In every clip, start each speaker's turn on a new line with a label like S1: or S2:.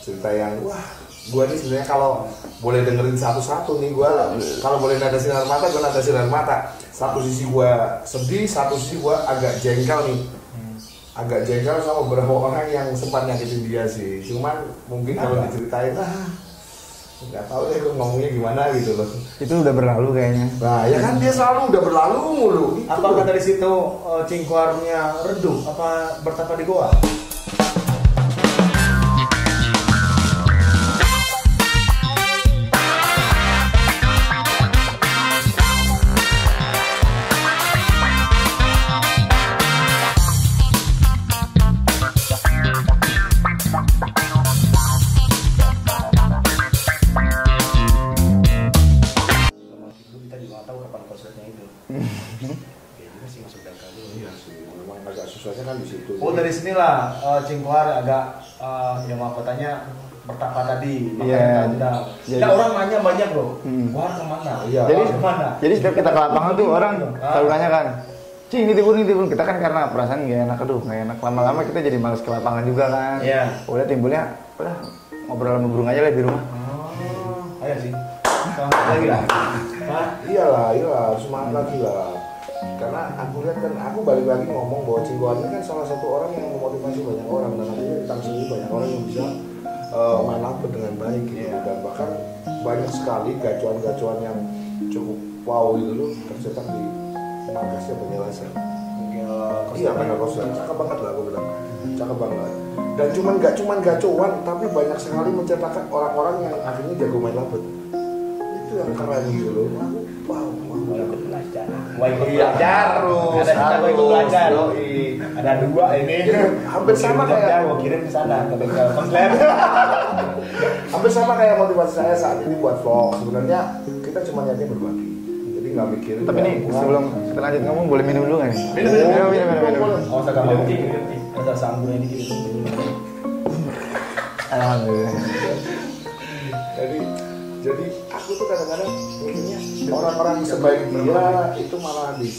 S1: cerita yang wah, gue nih sebenarnya kalau boleh dengerin satu-satu nih, gue kalau boleh nada sinar mata, gue nada sinar mata. Satu sisi gue sedih, satu sisi gue agak jengkel nih, agak jengkel sama beberapa orang yang sempat nyakitin dia sih. Cuman mungkin kalau diceritain, nggak tahu deh gue ngomongnya gimana gitu loh.
S2: Itu udah berlalu kayaknya.
S1: Nah ya kan dia selalu udah berlalu mulu.
S3: Apakah dari situ cingkuarnya redup? Apa bertapa di goa? Oh dari sinilah cingkuar agak yang katanya bertapa tadi.
S2: Iya.
S3: Jadi orang nanya banyak loh. Wah kemana?
S1: Iya.
S2: Jadi setiap kita ke lapangan tuh orang selalu nanya kan, Cing ini timbul. Kita kan karena perasaan gak enak, nggak enak. Lama-lama kita jadi malas ke lapangan juga kan.
S3: Iya.
S2: Udah timbulnya, udah ngobrol sama burung aja lah di rumah.
S3: Oh, ayo sih. Semangat lagi lah.
S1: Iyalah, harus semangat lagi lah. Karena aku lihat kan, aku balik lagi ngomong bahwa Cingkuar ini kan salah satu orang yang memotivasi banyak orang, dan akhirnya ditangsi banyak orang yang bisa main upload dengan baik gitu. Dan bahkan banyak sekali gacuan-gacuan yang cukup wow gitu loh tercetak di markasnya Penjelasan. Iya benar Kosan, cakep banget lah aku bilang, cakep banget. Dan gak cuman gacuan, tapi banyak sekali mencetakkan orang-orang yang akhirnya jago main lapet. Itu yang keren gitu loh. Wow.
S3: Belajar terus. Ada kita belajar. Ada dua ini.
S1: Hampir sama kayak
S3: mau kirim ke sana ke bengkel komplek.
S1: Hampir sama kayak motivasi saya saat ini buat vlog. Sebenarnya kita cuma niatnya berbagi. Jadi nggak mikirin.
S2: Tapi nih sebelum kita lanjut ngomong boleh minum dulu nggak nih?
S3: Minum. Oh saya mau ada sambal ini gitu.
S2: Alhamdulillah.
S1: Jadi aku tuh kadang-kadang mikirnya orang-orang sebaik dia itu malah di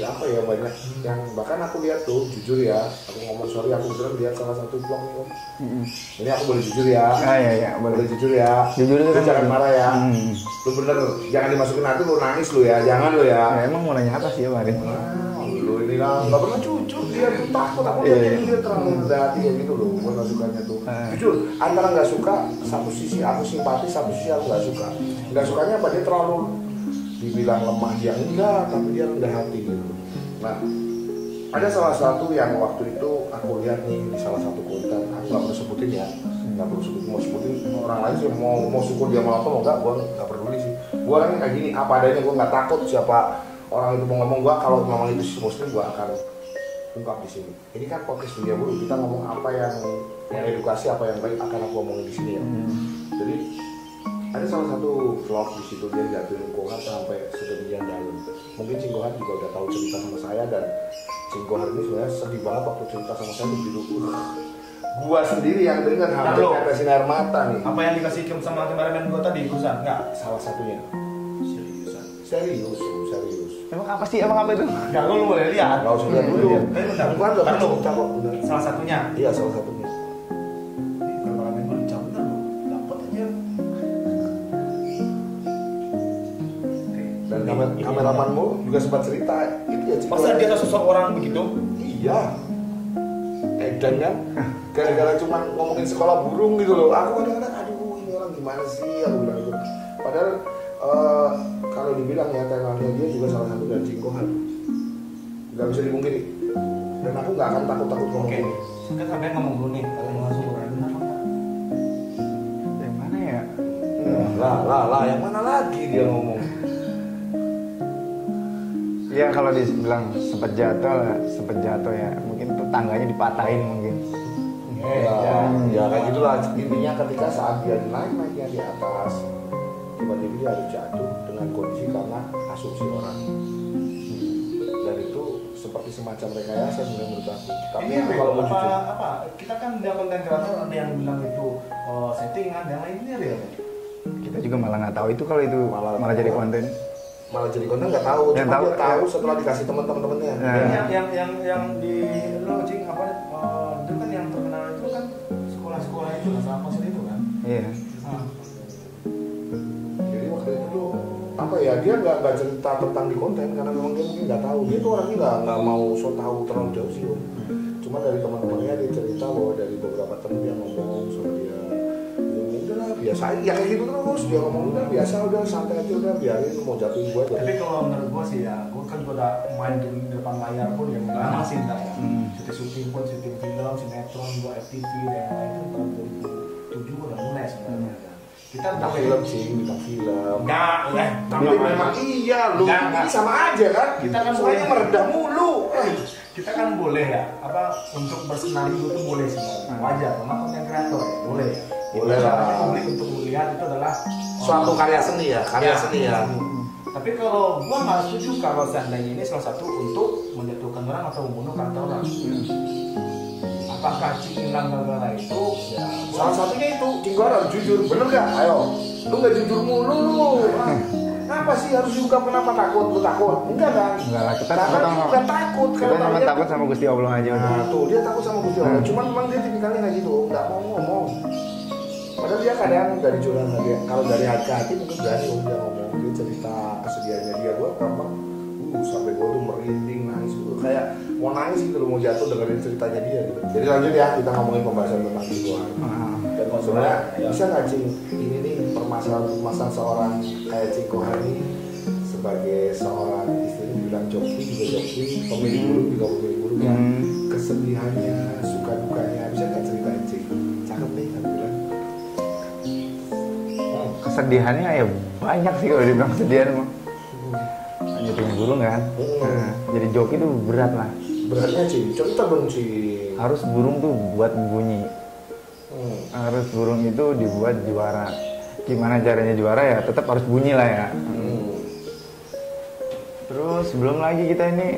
S1: apa ya banyak yang bahkan aku lihat tuh jujur ya, aku ngomong sorry aku beneran lihat salah satu vlog nih om. Ini aku boleh jujur ya.
S2: Iya
S1: boleh jujur ya.
S2: Jujur itu
S1: kan jangan marah ya. Lu bener jangan dimasukin hati lu nangis lu ya, jangan lu ya.
S2: Emang mau nanya apa sih ya Marin?
S1: Lu ini lah nggak pernah jujur dia tuh takut aku lihat dia terlalu rendah hati ya gitu loh, gue nggak sukanya tuh. Jujur antara nggak suka satu sisi aku simpati, satu sisi aku nggak sukanya apa dia terlalu dibilang lemah dia enggak, tapi dia rendah hati gitu. Nah ada salah satu yang waktu itu aku lihat nih di salah satu konten, aku nggak perlu sebutin ya, nggak perlu sebutin, mau sebutin orang lain sih mau syukur dia mau apa mau enggak, gue nggak peduli sih. Gue orangnya kayak gini, apa adanya, gue nggak takut siapa orang itu mau ngomong. Gue kalau memang itu muslim gue akan ungkap di sini. Ini kan podcast dunia buru, kita ngomong apa yang edukasi, apa yang baik akan aku omongin di sini ya. Jadi ada salah satu vlog di situ dia jatuhin Cingkohar sampai sedemikian dalam. Mungkin Cingkohar juga udah tahu cerita sama saya, dan Cingkohar ini sebenarnya sedih banget waktu cerita sama saya begitu. Gua sendiri yang dengar hampir netesin air mata nih.
S3: Apa yang dikasih sama kameramen gua tadi urusan? Enggak,
S1: salah satunya. Serius.
S2: Emang apa sih? Emang apa itu?
S3: Enggak, lu boleh lihat.
S1: Enggak usah lihat dulu.
S3: Bukan
S1: enggak cerita kok.
S3: Salah satunya.
S1: Iya, salah satunya.
S3: Kameramen gua dicampur lu. Dapat aja.
S1: Dan kameramanmu juga sempat cerita itu ya.
S3: Masa dia sosok orang begitu?
S1: Iya. Dan kan gara-gara cuma ngomongin sekolah burung gitu loh. Aku kadang-kadang aduh ini orang gimana sih aku bilang gitu. Padahal kalau dibilang ya channelnya dia juga salah satu dari Cingkohar. Gak bisa dipungkiri. Dan aku gak akan takut-takut ngomong.
S3: Oke. Kan sampai ngomong dulu nih, kalau langsung benar apa enggak?
S2: Yang mana ya?
S1: Lah, yang mana lagi dia ngomong?
S2: Ya kalau dibilang sempat jatuh ya. Mungkin tuh tangganya dipatahin mungkin.
S1: Ya kayak gitulah intinya ketika saat dia naiknya di atas, tiba-tiba dia harus jatuh dengan kondisi karena asumsi orang. Dan itu seperti semacam rekayasa sebenarnya menurut aku. Tapi
S3: ini
S1: kalau mau jujur,
S3: apa? Kita kan ada konten kreator, ada yang bilang itu settingan, yang lain ini real.
S2: Kita juga malah nggak tahu itu kalau itu malah jadi konten.
S1: Malah jadi konten nggak tahu,
S2: yang
S1: cuma
S2: tahu,
S1: dia tahu setelah dikasih teman-temannya.
S3: Yang di lo cing apa? Itu kan yang terkenal itu kan sekolah-sekolah itu masalah positif itu kan.
S2: Iya.
S1: Jadi waktu itu tuh apa ya, dia nggak cerita tentang di konten karena memang dia mungkin nggak tahu. Dia tuh orangnya nggak mau so tahu terlalu jauh sih Om. Cuma dari teman-temannya dia cerita bahwa dari beberapa temen yang ngomong sama dia, ya udahlah biasa, ya kayak gitu terus dia ngomong udah biasa, udah santai aja, udah biarin mau jatuhin gue aja.
S3: Tapi kalau menurut gua sih ya, gua kan udah main di depan layar pun yang lama sih enggak ya. Syuting pun, syuting film, sinetron, gua FTV dan lain itu tahun 2007 udah mulai sebenarnya kan. Kita
S1: Bintang film sih, bintang film.
S3: Enggak,
S1: Tapi memang iya lu, ini sama aja kan.
S3: Kita kan
S1: semuanya
S3: boleh.
S1: meredah mulu.
S3: Kita kan boleh ya, apa untuk bersenari itu boleh sebenarnya. Wajar, karena konten kreator ya, boleh ya.
S1: Boleh lah.
S3: Tapi publik untuk melihat itu adalah
S1: Suatu karya seni ya, karya seni ya.
S3: Tapi kalau gua nggak setuju kalau seandainya ini salah satu untuk menjatuhkan orang atau membunuh karakter orang. Apakah Cikilang Gagara itu ya
S1: Salah satunya itu, Cinggor harus jujur, bener gak? Ayo, lu gak jujur mulu lu. Kenapa sih harus diungkap, kenapa takut? Lu takut? Enggak kan?
S2: Enggak lah, kita
S1: Karena
S2: takut
S1: dia bukan takut.
S2: Kita
S1: Karena
S2: cuma
S1: dia-
S2: takut sama Gusti Allah aja udah.
S1: Nah tuh, dia takut sama Gusti Allah. Cuman memang dia tipikalnya kayak gitu, nggak mau ngomong. Padahal dia kadang dari curhat dia, kalau dari hati ke hati mungkin berani dia ngomong. Dia cerita kesedihannya dia, gue gampang. Sampai gue tuh merinding, nangis gitu. Kayak mau nangis gitu loh, mau jatuh dengerin ceritanya dia gitu. Jadi lanjut ya, kita ngomongin pembahasan tentang Cinggohan. Dan sebenarnya bisa nggak Cing, ini nih permasalahan seorang kayak Cinggohan ini sebagai seorang istri bilang joki juga joki, pemilik burung juga pemilik burung ya. Kesedihannya, suka dukanya, bisa nggak ceritain Cing? Cakep nih kan bilang.
S2: Kesedihannya ya banyak sih kalau dibilang kesedihan mah. Nyeting burung kan. Nah, jadi joki itu berat lah.
S1: Beratnya Cing, cerita dong Cing.
S2: Harus burung tuh buat bunyi. Harus burung itu dibuat juara. Gimana caranya juara ya? Tetap harus bunyi lah ya. Terus belum lagi kita ini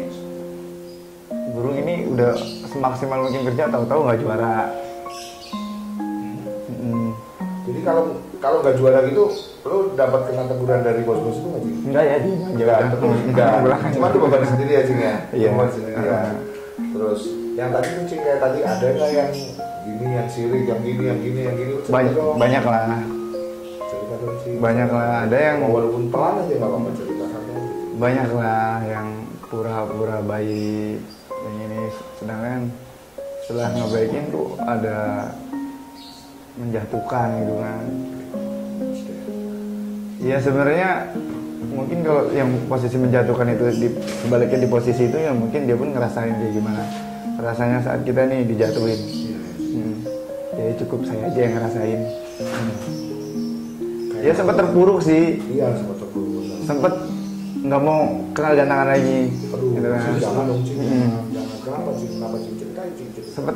S2: burung ini udah semaksimal mungkin kerja, tahu-tahu nggak juara.
S1: Jadi kalau nggak juara gitu, lu dapat kena teguran dari bos-bos itu nggak sih?
S2: Enggak ya dia
S1: Enggak, tentu enggak. Cuma itu beban sendiri ya Cing ya.
S2: Iya.
S1: Beban sendiri ya. Terus yang tadi tuh Cing kayak tadi ada nggak yang gini, yang sirik, yang gini, yang gini, yang gini? Cerita
S2: Banyak,
S1: dong.
S2: banyak lah.
S1: Cerita dong Cing.
S2: Banyak lah. Ada yang
S1: Walaupun pelan aja nggak apa-apa ceritakan aja.
S2: banyak lah yang pura-pura baik yang ini, sedangkan setelah ngebaikin tuh ada menjatuhkan gitu kan. Ya sebenarnya mungkin kalau yang posisi menjatuhkan itu sebaliknya di posisi itu ya mungkin dia pun ngerasain kayak gimana rasanya saat kita nih dijatuhin. Ya cukup saya aja yang ngerasain. Ya sempat terpuruk sih,
S1: Iya, sempat terpuruk.
S2: sempet nggak mau kenal gantangan lagi.
S1: Aduh,
S2: Gitu kan.
S1: jangan dong Cing. Jangan. Kenapa Cing? Kenapa Cing? Ceritain Cing.
S2: Sempet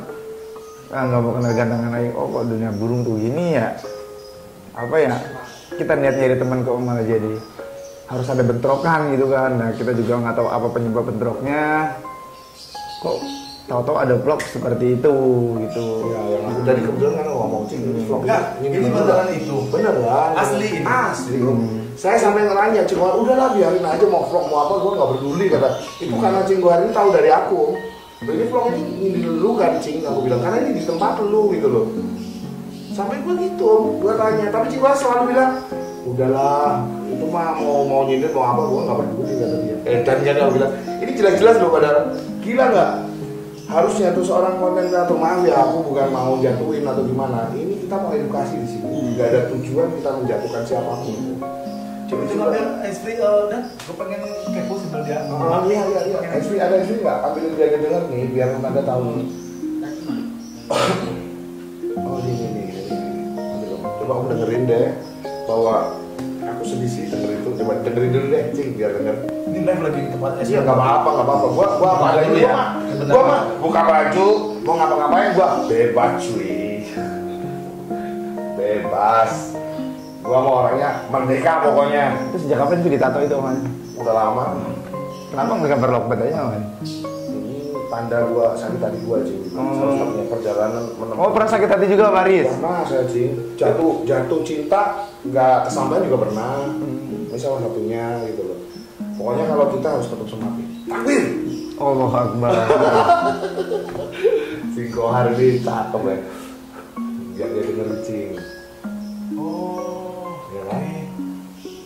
S2: nggak mau kenal gantangan lagi. Oh kok dunia burung tuh gini ya, apa ya, kita niat nyari teman kok malah jadi harus ada bentrokan gitu kan. Nah kita juga nggak tahu apa penyebab bentroknya, kok tahu-tahu ada vlog seperti itu gitu.
S1: Ya, yang aku tadi kebetulan kan ngomong Cing, ini vlog
S3: Enggak, ini beneran itu.
S1: Bener kan?
S3: Asli ini.
S1: Asli Om. Saya sampai nanya Cinggohan, udahlah biarin aja mau vlog mau apa, gue nggak peduli kata. Itu karena Cinggohan ini tahu dari aku. Ini vlog ini dulu kan Cing, aku bilang karena ini di tempat lu gitu loh. Sampai gue gitu Om, gue tanya, tapi Cinggohan selalu bilang, udahlah itu mah mau nyindir mau apa, gue nggak peduli kata dia. Dan dia bilang, ini jelas-jelas loh padahal gila nggak? Harusnya tuh seorang konten kreator, maaf ya aku bukan mau jatuhin atau gimana. Ini kita mau edukasi di sini. Gak ada tujuan kita menjatuhkan siapapun.
S3: Coba itu ngambil istri dan gue pengen kepo sebelum dia
S1: Oh iya. SV ada SV nggak? Ambilin dia denger nih biar anda tahu. Oh ini. Ambil dong. Coba kamu dengerin deh bahwa aku sedih sih denger itu. Coba dengerin dulu deh, Cing, biar denger.
S3: ini live lagi di tempat
S1: Iya nggak apa-apa. Gua apa
S3: Dulu
S1: aja
S3: ya.
S1: Gua mah buka baju, mau ngapa-ngapain gua bebas cuy. Bebas. Gua mau orangnya merdeka pokoknya.
S2: Itu sejak kapan sih ditato itu man?
S1: Udah lama.
S2: Kenapa nggak berlockbed aja man?
S1: Ini tanda gua sakit hati gua Cing. Satu-satunya perjalanan menempuh.
S2: Oh pernah sakit hati juga Maris?
S1: Pernah saya Cing. Jatuh cinta nggak kesampaian juga pernah. Ini salah satunya gitu loh. Pokoknya kalau kita harus tetap semangat. Takbir.
S2: Allah Akbar.
S1: Si Kohar ini cakep ya. Biar dia denger Cing.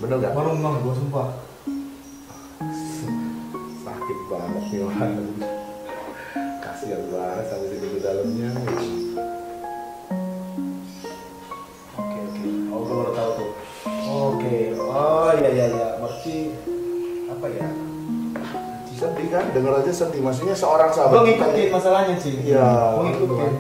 S1: Bener nggak?
S3: Baru ngomong gue sumpah.
S1: Sakit banget nih orang. Kasihan banget sampai segitu dalamnya.
S3: Oke. Oh, gue baru tahu tuh. Oke. Oh iya. Berarti apa ya?
S1: Sedih kan? Dengar aja sedih. Maksudnya seorang sahabat.
S3: Gue ngikutin masalahnya sih.
S1: Iya.
S3: Gue ngikutin.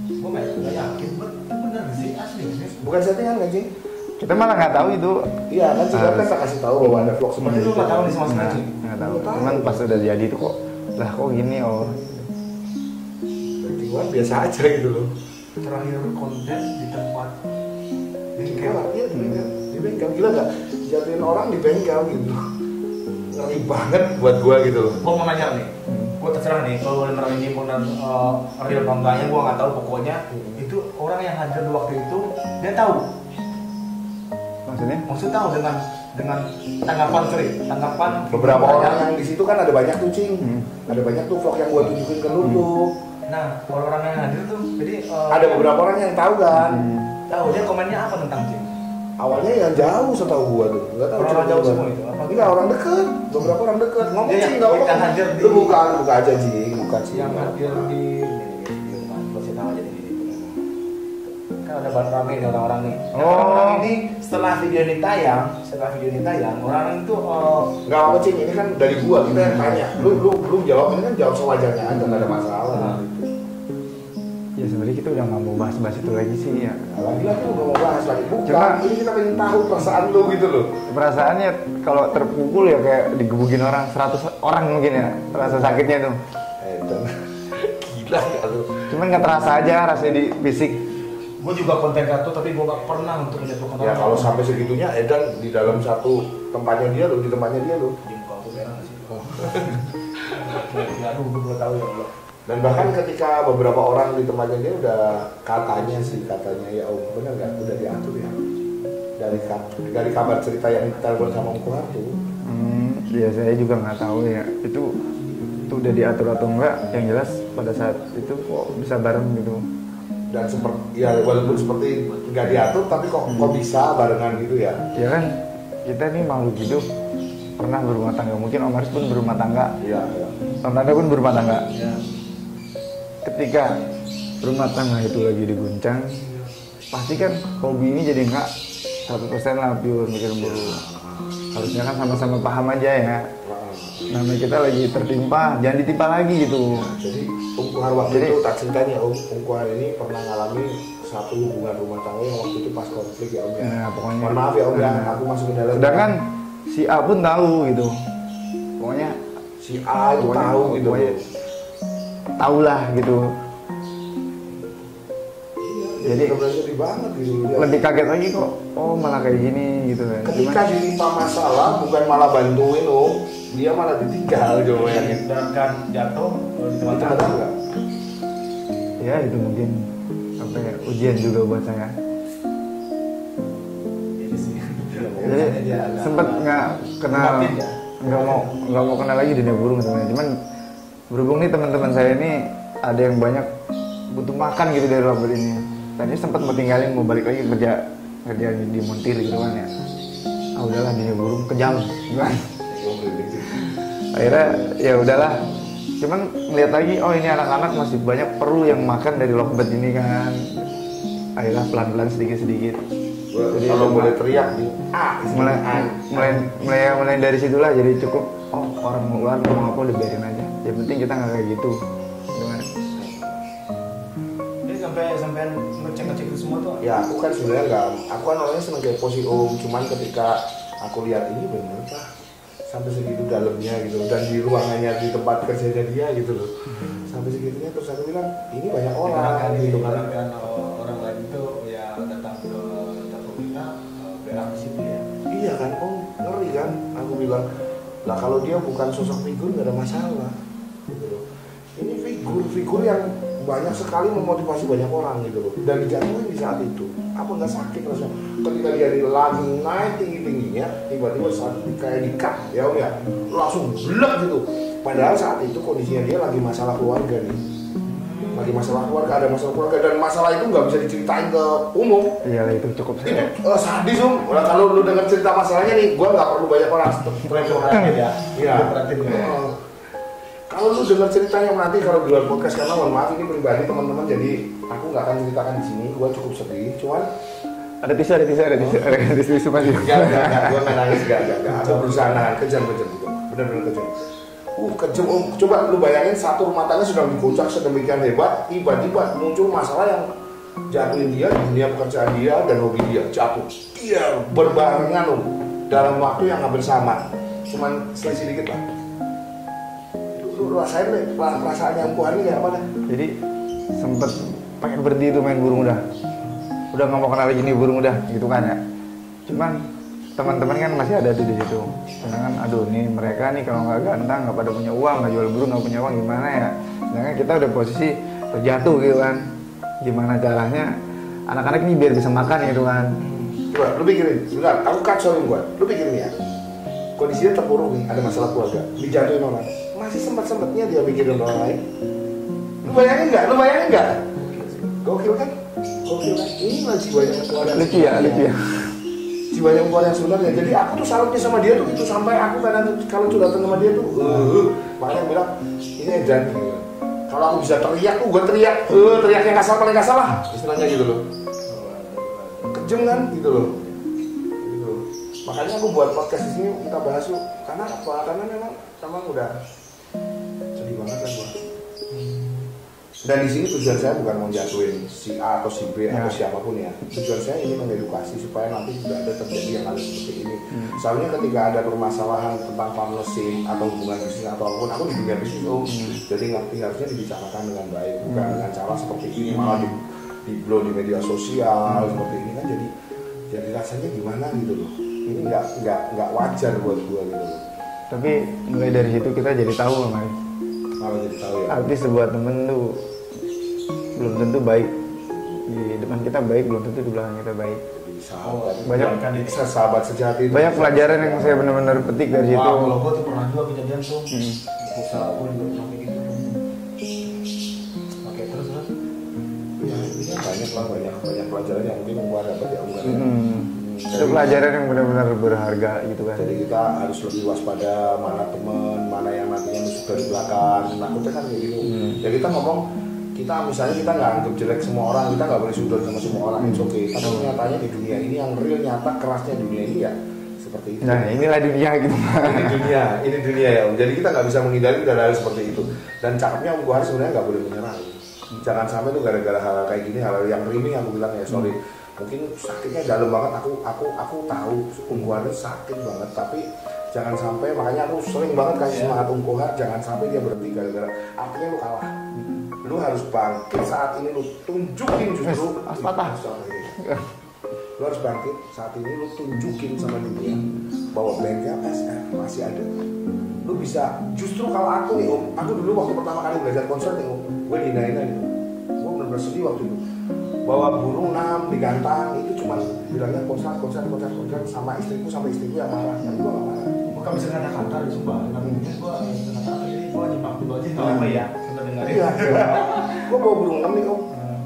S3: Gue nggak yakin. Bener sih asli.
S1: Bukan settingan kan, Cing?
S2: Kita malah nggak tahu itu.
S1: Iya kan, sih kan kita kasih tahu bahwa ada vlog seperti
S3: Berarti lu
S1: itu.
S3: nggak tahu nih sama sekali.
S2: Nggak tahu. Cuman pas udah jadi itu kok, lah kok gini oh.
S1: Cuman biasa aja gitu loh.
S3: Terakhir konten di tempat
S1: Bengkel, iya di bengkel. Di bengkel, gila gak? Jatuhin orang di bengkel gitu. Ngeri banget buat gua gitu loh.
S3: Gue mau nanya nih, gue terserah nih kalau beneran ini benar real atau enggaknya gue nggak tahu, pokoknya itu orang yang hadir di waktu itu dia tahu,
S2: Maksudnya?
S3: maksud tahu dengan tanggapan
S1: Beberapa orang yang di situ kan ada banyak tuh, Cing. Ada banyak tuh vlog yang gua tunjukin ke lu tuh.
S3: Nah orang-orang yang hadir tuh jadi
S1: Ada beberapa orang yang tahu kan.
S3: tahu dia komennya apa tentang Cing.
S1: Awalnya yang jauh setahu gua tuh. Enggak tahu
S3: Orang
S1: cuma
S3: jauh
S1: gua.
S3: semua itu, apa?
S1: Enggak, orang deket. Beberapa orang deket. Ngomong
S3: Iya,
S1: Cing, enggak
S3: yang
S1: apa-apa.
S3: hadir di-
S1: Lu buka aja, Cing. Buka, Cing.
S3: Yang hadir di rumah kasih tahu aja di kan ada banyak rame nih orang-orang nih. Nah,
S2: Oh.
S3: orang-orang ini setelah video ini tayang orang-orang itu
S1: Enggak apa, Cing. Ini kan dari gua, kita yang tanya. Lu jawab, ini kan jawab sewajarnya aja, enggak ada masalah.
S2: Ya sebenarnya kita udah nggak mau bahas-bahas itu lagi sih ya.
S1: Lagi-lagi udah mau bahas lagi. Bukan,
S2: Cuma-
S1: ini kita pengen tahu perasaan lu gitu loh.
S2: Perasaannya kalau terpukul ya kayak digebukin orang 100 orang mungkin ya, rasa sakitnya tuh.
S1: Dan gila ya lu.
S2: Cuman nggak terasa aja rasanya di fisik.
S3: gue juga konten kreator tapi gue gak pernah untuk menjatuhkan
S1: Ya kalau sampai segitunya Edan di dalam satu tempatnya dia loh, di tempatnya dia loh.
S3: di muka aku merah sih. Ya, aduh gue belum tahu ya Allah.
S1: Dan bahkan ketika beberapa orang di tempatnya dia udah katanya ya Om, benar nggak? Udah diatur ya. Dari kabar cerita yang kita buat sama Om Kuhar tuh.
S2: Ya saya juga nggak tahu ya itu udah diatur atau enggak. Yang jelas pada saat itu kok bisa bareng gitu.
S1: Dan seperti ya walaupun seperti nggak diatur tapi kok bisa barengan gitu ya.
S2: Ya kan kita nih makhluk hidup pernah berumah tangga, mungkin Om Aris pun berumah tangga,
S1: Iya. Ya.
S2: Om Nanda pun berumah tangga.
S3: Ya.
S2: Ketika rumah tangga itu lagi diguncang, pasti kan hobi ini jadi enggak 100% lah pure mikir dulu. Harusnya kan sama-sama paham aja ya. Namanya kita lagi tertimpa, jangan ditimpa lagi gitu.
S1: Jadi Om Kuhar waktu itu tak ceritanya Om Kuhar ini pernah ngalami satu hubungan rumah tangga yang waktu itu pas konflik ya Om ya.
S2: Ya, pokoknya.
S1: Mohon maaf ya Om ya, aku masuk ke dalam.
S2: Sedangkan si A pun tahu gitu. Pokoknya
S1: si A itu tahu gitu.
S2: pokoknya tahulah gitu.
S1: Jadi sedih banget gitu.
S2: Lebih kaget lagi kok, oh malah kayak gini gitu kan.
S1: Ketika ditimpa masalah bukan malah bantuin Om, dia malah ditinggal coba yang itu.
S3: Dan jatuh di tempat
S1: Itu benar nggak?
S2: Ya itu mungkin apa ya, ujian juga buat saya.
S3: Jadi sih.
S2: Jadi sempet nggak kenal, nggak mau kenal lagi dunia burung sebenarnya. Cuman berhubung nih teman-teman saya ini ada yang banyak butuh makan gitu dari lobby ini. Tadi sempat mau tinggalin, mau balik lagi kerja di montir gitu kan ya. Ah udahlah dunia burung kejam, gimana? Akhirnya ya udahlah. Cuman melihat lagi, oh ini anak-anak masih banyak perlu yang makan dari Lokbet ini kan. Akhirnya pelan-pelan sedikit-sedikit.
S1: Jadi kalau boleh teriak nih,
S2: mulai dari situlah jadi cukup. Oh orang mau keluar ngomong apa udah biarin aja. Yang penting kita nggak kayak gitu. Dengan
S3: Jadi sampai ngecek itu semua tuh.
S1: ya aku kan sebenarnya nggak, aku kan orangnya seneng kepo sih Om, cuman ketika aku lihat ini bener Pak, sampai segitu dalamnya gitu, dan di ruangannya di tempat kerjanya dia gitu loh, sampai segitunya terus aku bilang ini banyak orang gitu kan.
S3: Orang lain itu ya datang ke kita berak di situ ya.
S1: Iya kan Om, ngeri kan, aku bilang lah kalau dia bukan sosok figur nggak ada masalah gitu loh. Ini figur yang banyak sekali memotivasi banyak orang gitu loh, dan dijatuhin di saat itu apa nggak sakit rasanya ketika dia lagi naik tingginya tiba-tiba saat kayak dikat ya Om ya langsung blek gitu, padahal saat itu kondisinya dia lagi masalah keluarga nih, lagi masalah keluarga, ada masalah keluarga, dan masalah itu nggak bisa diceritain ke umum.
S2: Iya itu cukup
S1: Itu sadis om. Nah, kalau lu dengar cerita masalahnya nih, gua nggak perlu banyak orang
S3: perhatian ya.
S1: Iya.
S3: Perhatian ya.
S1: Kalau lu dengar ceritanya nanti kalau di luar podcast, karena mohon maaf ini pribadi teman-teman, jadi aku nggak akan ceritakan di sini. Gua cukup sedih, cuman
S2: ada tisu pasti.
S1: Enggak, gua nggak nangis, enggak. Aku berusaha nahan, kejam gitu, benar-benar kejam. Kejam om. Coba lu bayangin satu rumah tangga sudah dikocak sedemikian hebat, tiba-tiba muncul masalah yang jatuhin dia di dunia pekerjaan dia dan hobi dia jatuh. Iya, berbarengan om, dalam waktu yang hampir sama, cuman selisih dikit lah. Lu rasain deh perasaannya Empuhan ini kayak apa dah?
S2: Jadi sempet pakai berhenti itu main burung udah nggak mau kenal lagi nih burung udah gitu kan ya. Cuman teman-teman kan masih ada tuh di situ. Sedangkan aduh nih mereka nih kalau nggak ganteng, nggak pada punya uang, nggak jual burung, nggak punya uang gimana ya. Sedangkan kita udah posisi terjatuh gitu kan. Gimana caranya anak-anak ini biar bisa makan gitu kan.
S1: Coba lu pikirin, sebentar, aku kacauin gua. Lu pikirin ya, kondisinya terpuruk nih, ada masalah keluarga, dijatuhin orang, masih sempat-sempatnya dia mikirin orang lain. Lu bayangin nggak? Gokil kan? Ini lah jiwanya keluarga.
S2: Lucu ya.
S1: Jiwanya keluarga yang sebenarnya. Jadi aku tuh salutnya sama dia tuh gitu, sampai aku kadang kalau tuh datang sama dia tuh, makanya bilang ini edan gitu. Kalau aku bisa teriak tuh, gue teriak, teriaknya kasar paling kasar lah, istilahnya gitu loh. Kejem kan gitu loh. Makanya aku buat podcast di sini kita bahas tuh, karena apa? Karena memang udah sedih banget kan gua. Dan di sini tujuan saya bukan mau jatuhin si A atau si B atau siapapun ya. Tujuan saya ini mengedukasi supaya nanti tidak ada terjadi yang hal seperti ini. Soalnya ketika ada permasalahan tentang partnership atau hubungan bisnis atau apapun, aku di dunia bisnis jadi ngerti harusnya dibicarakan dengan baik, bukan dengan cara seperti ini malah di blow di media sosial seperti ini kan jadi rasanya gimana gitu loh. Ini nggak wajar buat gua gitu loh.
S2: Tapi mulai dari situ kita jadi tahu Mas.
S1: Kalau jadi tahu ya.
S2: Arti sebuah temen tuh belum tentu baik di depan kita baik, belum tentu di belakang kita baik.
S1: Banyak sahabat sejati.
S2: Banyak pelajaran yang saya benar-benar petik dari situ.
S3: Kalau gue tuh pernah juga kejadian tuh. Usaha gue juga pernah kayak gitu. Oke terus.
S1: Ya intinya banyak pelajaran yang mungkin gua dapat ya bukan.
S2: Itu pelajaran yang benar-benar berharga gitu kan.
S1: Jadi kita harus lebih waspada mana teman, mana yang nantinya musuh dari belakang. Takutnya kan kayak gitu. Ya kita ngomong, kita misalnya kita nggak anggap jelek semua orang, kita nggak boleh sudut sama semua orang, itu oke. Tapi nyatanya di dunia ini yang real nyata kerasnya dunia ini ya seperti itu.
S2: Nah inilah dunia gitu.
S1: Ini dunia ya. Jadi kita nggak bisa menghindari dari hal seperti itu. Dan cakepnya gua harus sebenarnya nggak boleh menyerah. Jangan sampai tuh gara-gara hal kayak gini, hal yang rimih aku bilang ya sorry. Mungkin sakitnya dalam banget, aku tahu ungguhannya sakit banget, tapi jangan sampai, makanya aku sering banget kasih semangat ungguhan, jangan sampai dia berhenti gara-gara artinya lu kalah. Lu harus bangkit saat ini, lu tunjukin justru lu harus bangkit saat ini, lu tunjukin sama dunia bahwa bengkel SF masih ada. Lu bisa, justru kalau aku nih aku dulu waktu pertama kali belajar konser nih gue dihina-hina nih, gue bener-bener sedih waktu itu. Bawa burung 6 digantang itu cuma bilangnya konser sama istriku yang marah. Tapi gue gak marah.
S3: Bukan bisa kata-kata di sumpah. Tapi ini gue kata-kata ini gue nyimak dulu aja. Apa ya? Kita dengerin.
S1: Iya. Gue bawa burung 6 nih om.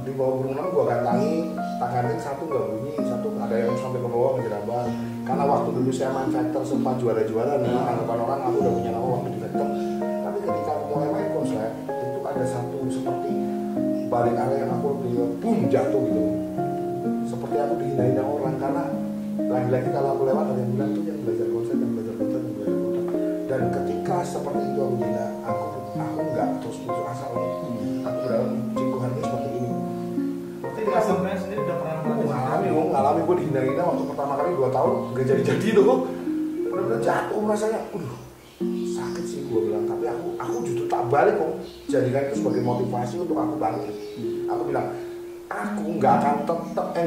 S1: Di bawah burung 6 gue gantangi. Tak ganting satu gak bunyi, satu ada yang sampai ke bawah menjerambah. Karena waktu dulu saya main Factor sempat juara-juara nih. Anggapan orang aku udah punya nama waktu di Factor. Tapi ketika aku mulai main konser itu ada satu seperti balik area yang aku lihat, boom, jatuh gitu. Seperti aku dihina-hina orang karena lagi-lagi kalau aku lewat ada yang bilang tuh yang belajar konser. Dan ketika seperti itu aku dihina, aku nggak terus putus asa. Aku berharap cingkuhannya seperti ini.
S3: Berarti di Asam sendiri udah pernah
S1: ngalami gue dihina-hina waktu pertama kali 2 tahun gak jadi tuh. Bener-bener jatuh rasanya. Sakit sih gue bilang, tapi aku justru tak balik jadikan itu sebagai motivasi untuk aku bangkit. Aku bilang aku nggak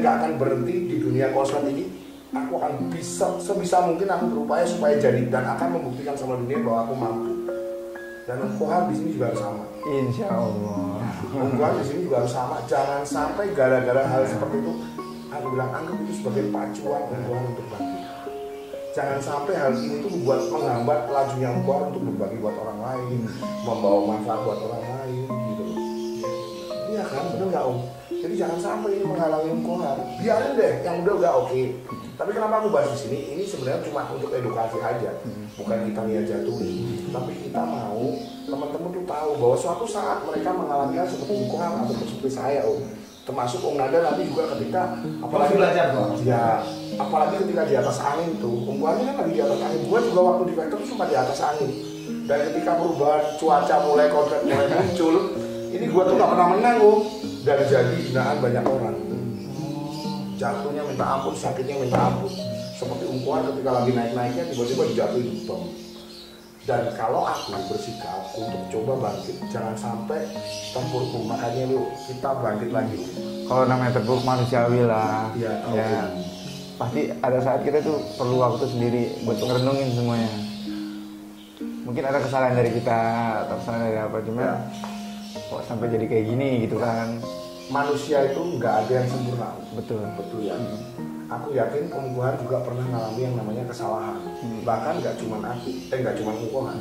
S1: akan berhenti di dunia kosmet ini. Aku akan sebisa mungkin aku berupaya supaya jadi dan akan membuktikan sama dunia bahwa aku mampu. Dan ungguhan di sini juga harus sama.
S2: Insya Allah.
S1: Ungguhan di sini juga harus sama. Jangan sampai gara-gara hal seperti itu aku bilang anggap itu sebagai pacuan ungguhan untuk bangkit. Jangan sampai hal ini tuh menghambat lajunya ungguhan untuk berbagi buat orang lain, membawa manfaat buat orang lain gitu loh. Ini nggak Om? Jadi jangan sampai ini menghalangi Om Kohar. Biarin deh, yang udah oke. Tapi kenapa aku bahas di sini? Ini sebenarnya cuma untuk edukasi aja, bukan kita niat jatuhin. Tapi kita mau teman-teman tuh tahu bahwa suatu saat mereka mengalami hal seperti Om Kohar atau seperti saya Om. Termasuk Om Nada nanti juga ketika apalagi
S3: belajar tuh.
S1: Ya, apalagi ketika di atas angin tuh. Om Kohar ini kan lagi di atas angin. Gua juga waktu di Vector cuma di atas angin. Dan ketika perubahan cuaca mulai kontrak mulai muncul, ini gua tuh gak pernah menang Om. Dan jadi hinaan banyak orang. Jatuhnya minta ampun, sakitnya minta ampun. Seperti Om Kohar ketika lagi naik-naiknya tiba-tiba dijatuhin bom. Dan kalau aku bersikap untuk coba bangkit, jangan sampai terpuruk. Makanya lu kita bangkit lagi.
S2: Kalau namanya terpuruk manusiawi lah.
S1: Iya,
S2: Ya, pasti ada saat kita tuh perlu waktu sendiri buat ngerenungin semuanya. Mungkin ada kesalahan dari kita atau kesalahan dari apa, cuma kok sampai jadi kayak gini gitu kan.
S1: Manusia itu nggak ada yang sempurna.
S2: Betul.
S1: Betul ya. Aku yakin Om Kohar juga pernah mengalami yang namanya kesalahan. Bahkan nggak cuma aku, nggak cuma Om Kohar.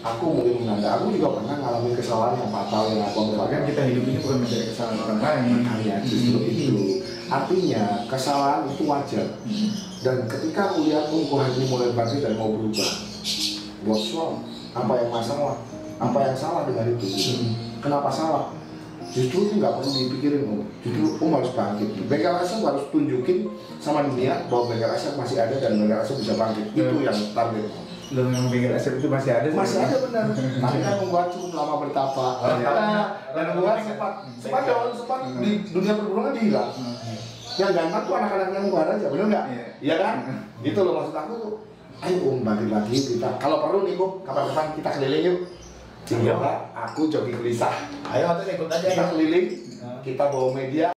S1: Aku mungkin menanda, aku juga pernah mengalami kesalahan yang fatal yang aku ambil.
S2: Bahkan kita hidup ini bukan mencari kesalahan orang lain.
S1: Ya, justru itu. Artinya kesalahan itu wajar. Dan ketika aku lihat Om Kohar ini mulai bangkit dan mau berubah, what's wrong? Apa yang masalah? Apa yang salah dengan itu? Kenapa salah? Justru itu nggak perlu dipikirin Om. Justru Om harus bangkit. Bengkel Asep harus tunjukin sama dunia bahwa Bengkel Asep masih ada dan Bengkel Asep bisa bangkit. Itu yang target.
S2: Lo yang Bengkel Asep itu masih ada?
S1: Masih ada benar. Tapi kan membuat cukup lama bertapa. Dan membuat sempat di dunia perguruan hilang. Yang ganteng tuh anak-anaknya Kohar aja, benar nggak? Iya kan? Itu loh maksud aku tuh. Ayo Om bangkit lagi kita. Kalau perlu nih Om, kapan-kapan kita keliling yuk. Iya Pak, aku joki gelisah.
S3: Ayo nanti ikut aja.
S1: Kita keliling, kita bawa media,